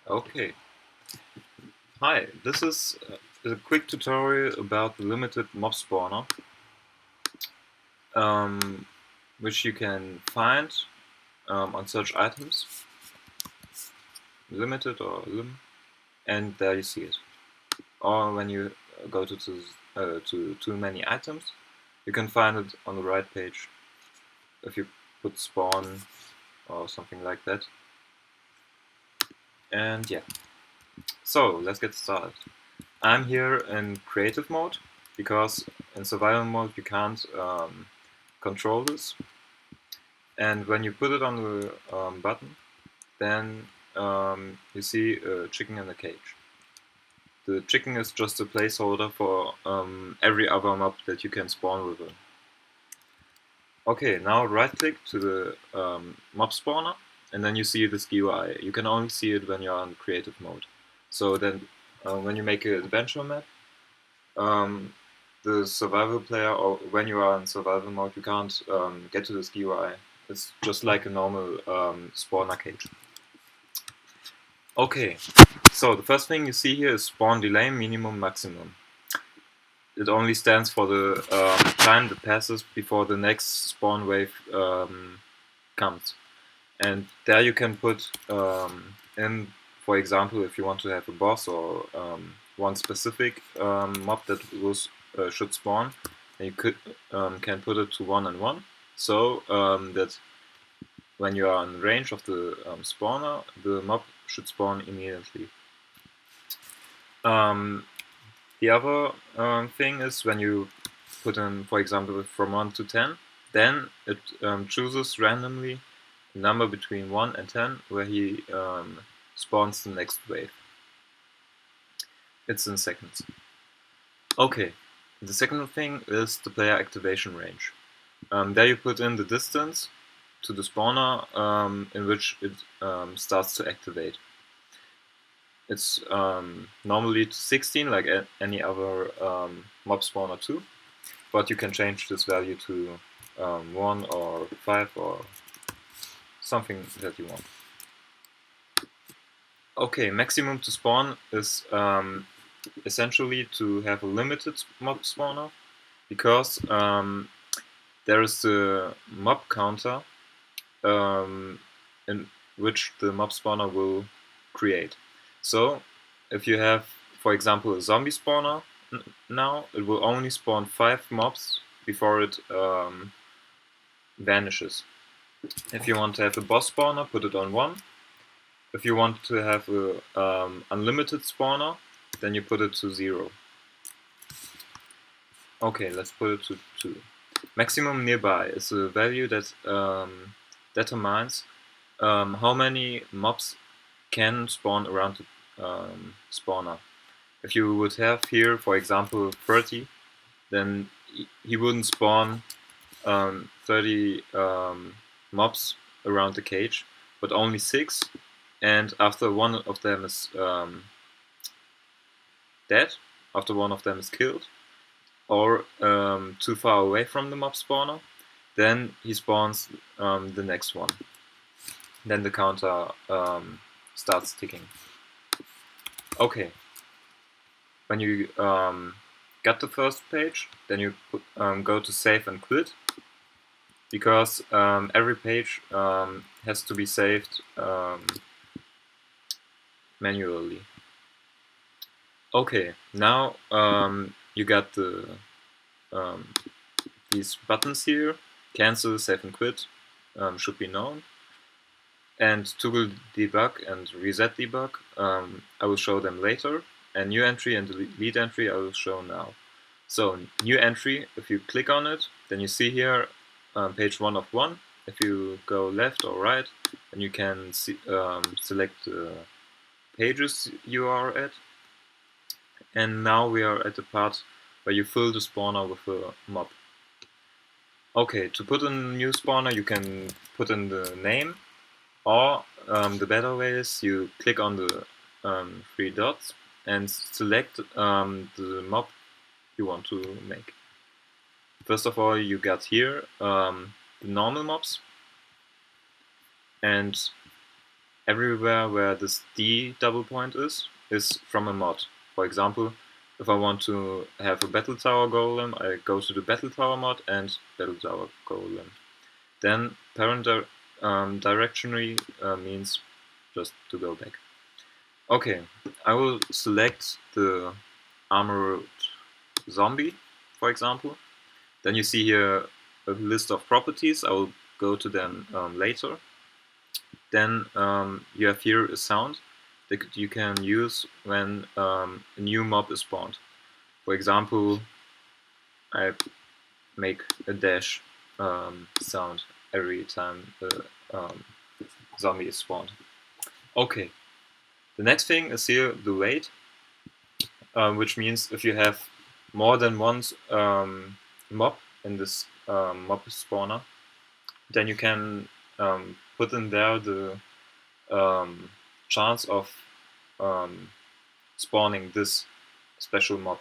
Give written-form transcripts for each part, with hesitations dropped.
Okay. Hi, this is a quick tutorial about the limited mob spawner, um, which you can find on search items, limited or lim, and there you see it. Or when you go to too many items, you can find it on the right page if you put spawn or something like that. And yeah, so let's get started. I'm here in creative mode because in survival mode you can't control this. And when you put it on the button, then you see a chicken in a cage. The chicken is just a placeholder for every other mob that you can spawn with it. Okay, now right click to the mob spawner, and then you see this GUI. You can only see it when you're on creative mode. So then when you make an adventure map, um, the survival player, or when you are in survival mode, you can't get to this GUI. It's just like a normal spawner cage. Okay, so the first thing you see here is spawn delay minimum maximum. It only stands for the time that passes before the next spawn wave comes. And there you can put in, for example, if you want to have a boss or one specific mob that should spawn, and you can put it to 1 and 1, so that when you are in range of the spawner, the mob should spawn immediately. The other thing is when you put in, for example, from 1 to 10, then it chooses randomly a number between 1 and 10 where he spawns the next wave. It's in seconds. Okay, the second thing is the player activation range. There you put in the distance to the spawner in which it starts to activate. It's normally 16 like any other mob spawner 2, but you can change this value to 1 or 5 or something that you want. Okay, maximum to spawn is essentially to have a limited mob spawner, because there is the mob counter in which the mob spawner will create. So if you have, for example, a zombie spawner now, it will only spawn 5 mobs before it vanishes. If you want to have a boss spawner, put it on 1. If you want to have a unlimited spawner, then you put it to 0. Okay, let's put it to 2. Maximum nearby is a value that determines how many mobs can spawn around the spawner. If you would have here, for example, 30, then he wouldn't spawn 30 mobs around the cage, but only 6. And after one of them is dead, after one of them is killed, or too far away from the mob spawner, then he spawns the next one. Then the counter starts ticking. Okay. When you got the first page, then you go to save and quit, because every page has to be saved manually. Okay, now you got these buttons here. Cancel, save and quit should be known. And toggle debug and reset debug, I will show them later. And new entry and delete entry I will show now. So new entry, if you click on it, then you see here page 1 of 1. If you go left or right, then you can see, select the pages you are at. And now we are at the part where you fill the spawner with a mob. Okay, to put in a new spawner, you can put in the name, or the better way is you click on the 3 dots and select the mob you want to make. First of all, you got here the normal mobs, and everywhere where this D double point is from a mod. For example, if I want to have a Battle Tower Golem, I go to the Battle Tower mod and Battle Tower Golem. Then parent directory means just to go back. Okay, I will select the armored zombie, for example. Then you see here a list of properties. I will go to them later. Then you have here a sound that you can use when a new mob is spawned. For example, I make a dash sound every time the zombie is spawned. Okay, the next thing is here the wait, which means if you have more than one mob in this mob spawner, then you can put in there the chance of spawning this special mob.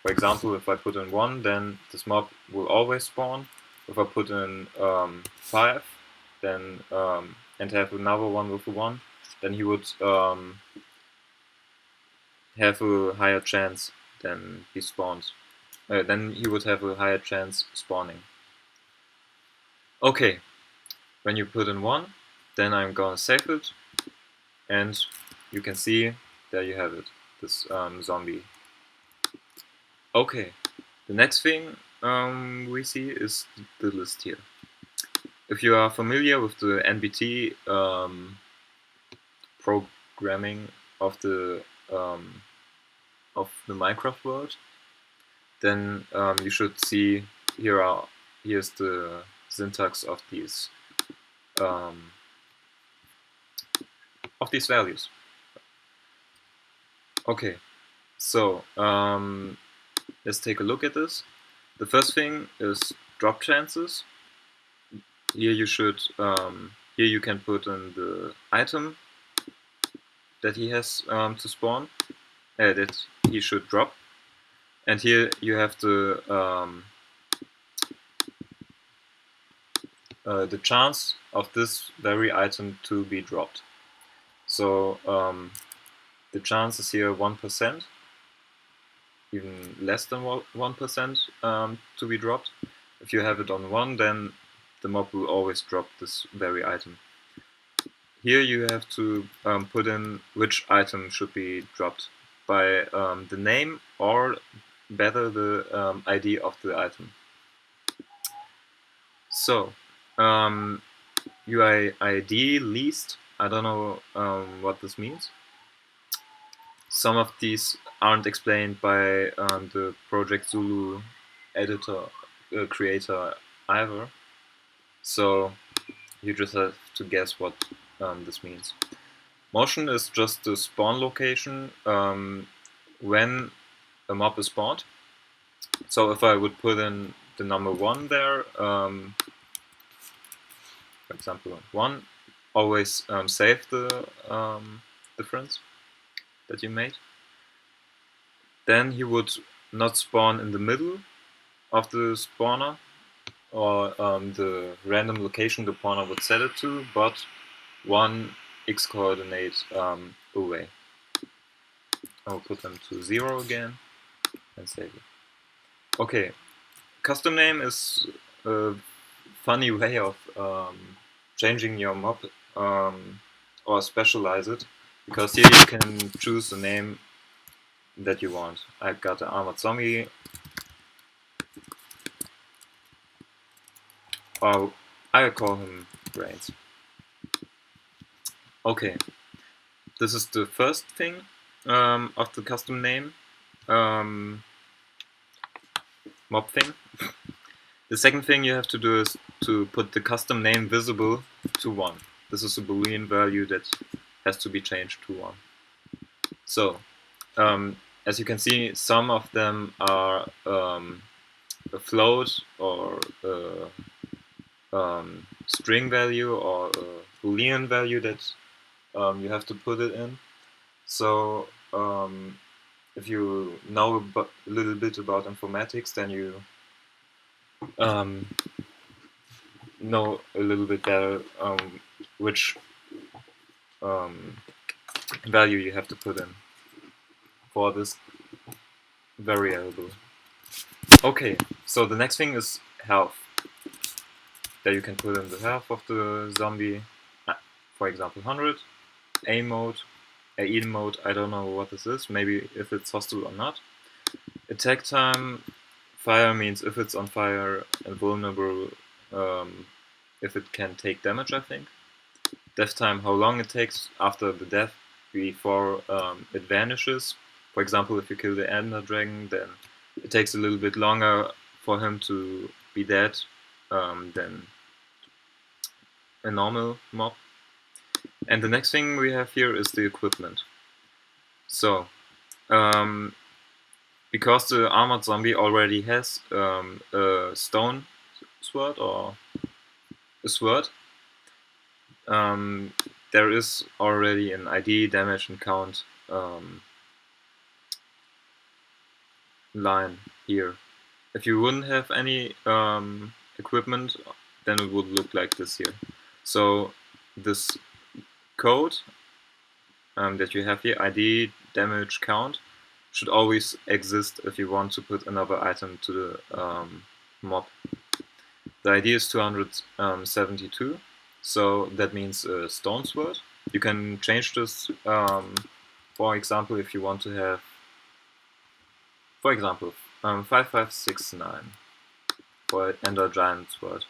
For example, if I put in 1, then this mob will always spawn. If I put in 5, then and have another one with a 1, then he would have a higher chance than he spawns. Then he would have a higher chance spawning. Okay, when you put in 1, then I'm gonna save it, and you can see there you have it, this zombie. Okay, the next thing we see is the list here. If you are familiar with the NBT programming of the Minecraft world, then you should see here's the syntax of these values. Okay, so let's take a look at this. The first thing is drop chances. Here you should here you can put in the item that he has to spawn, that he should drop, and here you have the chance of this very item to be dropped. So the chance is here 1%, even less than 1% to be dropped. If you have it on 1, then the mob will always drop this very item. Here you have to put in which item should be dropped by the name, or better, the ID of the item. So UID least, I don't know what this means. Some of these aren't explained by the Project Zulu editor creator either, so you just have to guess what this means. Motion is just the spawn location when a mob is spawned. So if I would put in the number 1 there, for example 1, always save the difference that you made. Then he would not spawn in the middle of the spawner, or the random location the spawner would set it to, but 1 x coordinate away. I'll put them to 0 again and save it. Okay, custom name is a funny way of changing your mob or specialize it, because here you can choose the name that you want. I got an armored zombie, or I'll call him Brains. Okay, this is the first thing of the custom name mob thing. The second thing you have to do is to put the custom name visible to 1. This is a Boolean value that has to be changed to 1. So as you can see, some of them are a float, or a string value, or a Boolean value that you have to put it in. So if you know a little bit about informatics, then you know a little bit better which value you have to put in for this variable. Okay, so the next thing is health. There you can put in the health of the zombie, for example 100, A mode, AE mode, I don't know what this is, maybe if it's hostile or not. Attack time, fire means if it's on fire, and vulnerable if it can take damage, I think. Death time, how long it takes after the death before it vanishes. For example, if you kill the Ender Dragon, then it takes a little bit longer for him to be dead than a normal mob. And the next thing we have here is the equipment. So, because the armored zombie already has a stone sword or a sword, there is already an ID, damage, and count line here. If you wouldn't have any equipment, then it would look like this here. So this code that you have here, ID, damage, count, should always exist if you want to put another item to the mob. The ID is 272, so that means a stone sword. You can change this, for example, if you want to have, for example, 5569 for Ender Giant Sword.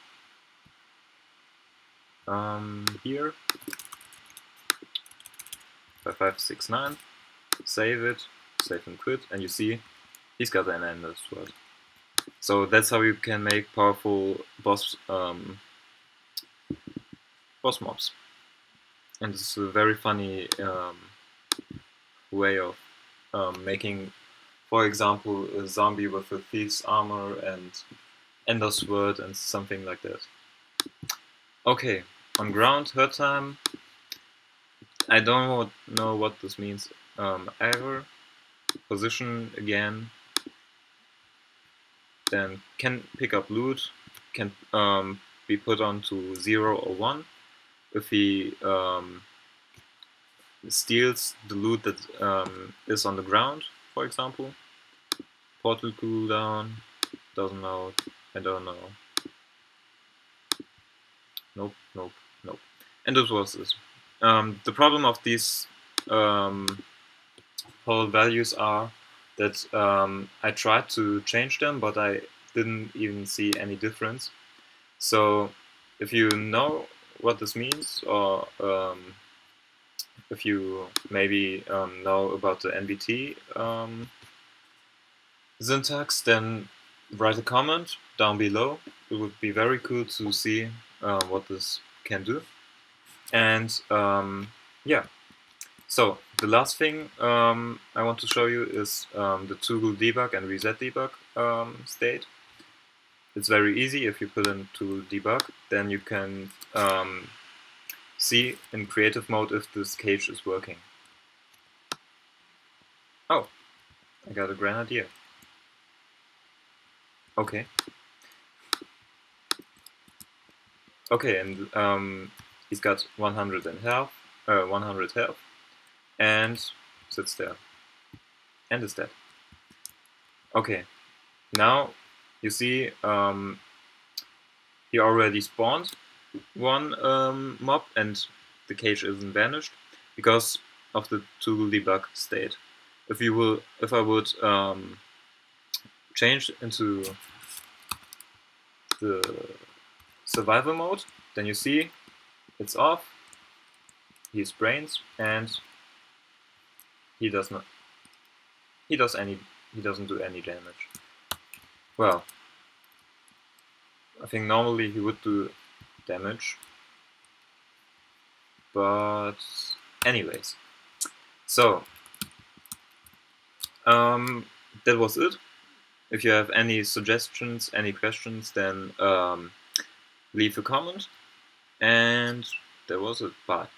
Here, 5569, save it, save and quit, and you see he's got an Ender Sword. So that's how you can make powerful boss mobs. And it's a very funny way of making, for example, a zombie with a thief's armor and Ender Sword and something like that. Okay, on ground, hurt time. I don't know what this means either. Position again. Then can pick up loot, can be put on to 0 or 1. If he steals the loot that is on the ground, for example. Portal cooldown, doesn't know, I don't know. Nope, nope, nope. And this was this. The problem of these whole values are that I tried to change them, but I didn't even see any difference. So if you know what this means, or if you maybe know about the NBT syntax, then write a comment down below. It would be very cool to see what this can do. And yeah, so the last thing I want to show you is the toggle debug and reset debug state. It's very easy. If you put in toggle debug, then you can see in creative mode if this cage is working. Oh, I got a grenadier. Okay. Okay, and he's got 100 health, and sits there, and is dead. Okay, now you see he already spawned one mob, and the cage isn't vanished because of the toggle debug state. If I would change into the survival mode, then you see it's off. He sprains and he doesn't do any damage. Well, I think normally he would do damage, but anyways, so that was it. If you have any suggestions, any questions, then leave a comment, and that was it. Bye.